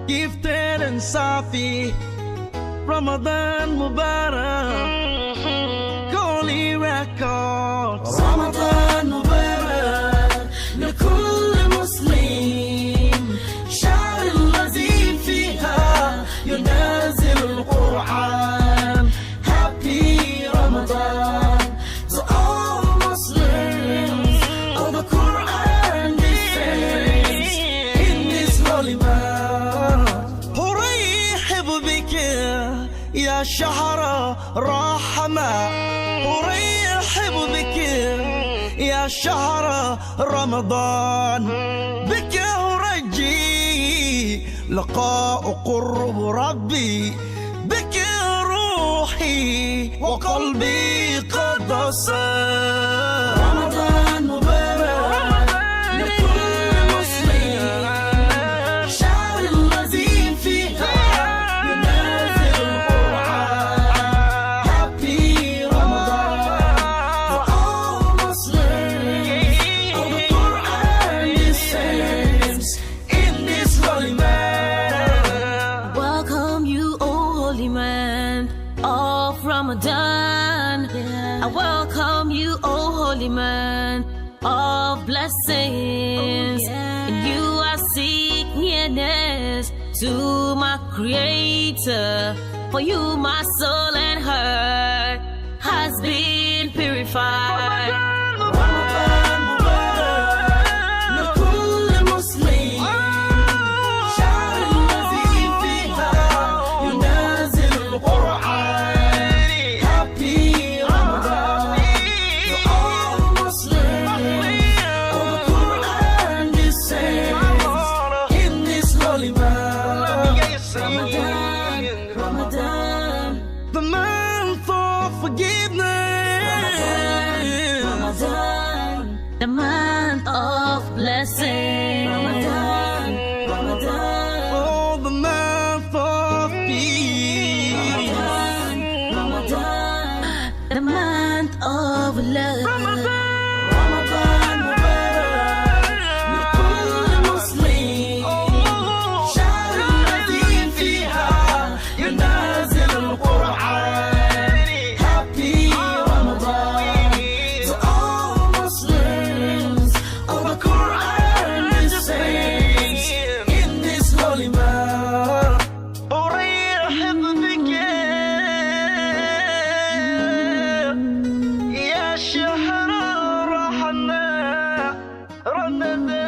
gifted and Safi. Ramadan Mubarak, Holy Records. Ramadan Mubarak لكل مسلم، شهر الذي فيها ينزل القرآن. Happy Ramadan to all Muslims. All the Quran descends in this holy month. أرحب بك يا شهر رحمة، أرحب بك يا شهر رمضان. بك أرجي لقاء قرب ربي، بك روحي وقلبي قد صار. رمضان مبارك لكل مسلم، شهر الذي فيها ينزل القرآن. Happy Ramadan for all Muslims. All the Quran descends in this holy man. Welcome you, O holy man of Ramadan. I welcome you, O holy man of blessings. And you I seek nearness to my Creator. For you my soul and heart has been purified. رمضان مبارك لكل مسلم، شهر الذي فيها ينزل القرآن. Happy Ramadan to all Muslims. All the Quran descends in this holy month. Ramadan, Ramadan, the month of forgiveness. Ramadan, the month of blessing. Ramadan, Ramadan, oh, the month of peace. Ramadan, Ramadan, the month of love. Ramadan Mubarak لكل مسلم، شهر الذي فيها ينزل القرآن. Happy Ramadan to all Muslims. All the Quran descends in this holy month. أرحب بك يا شهر الرحمة. رمضان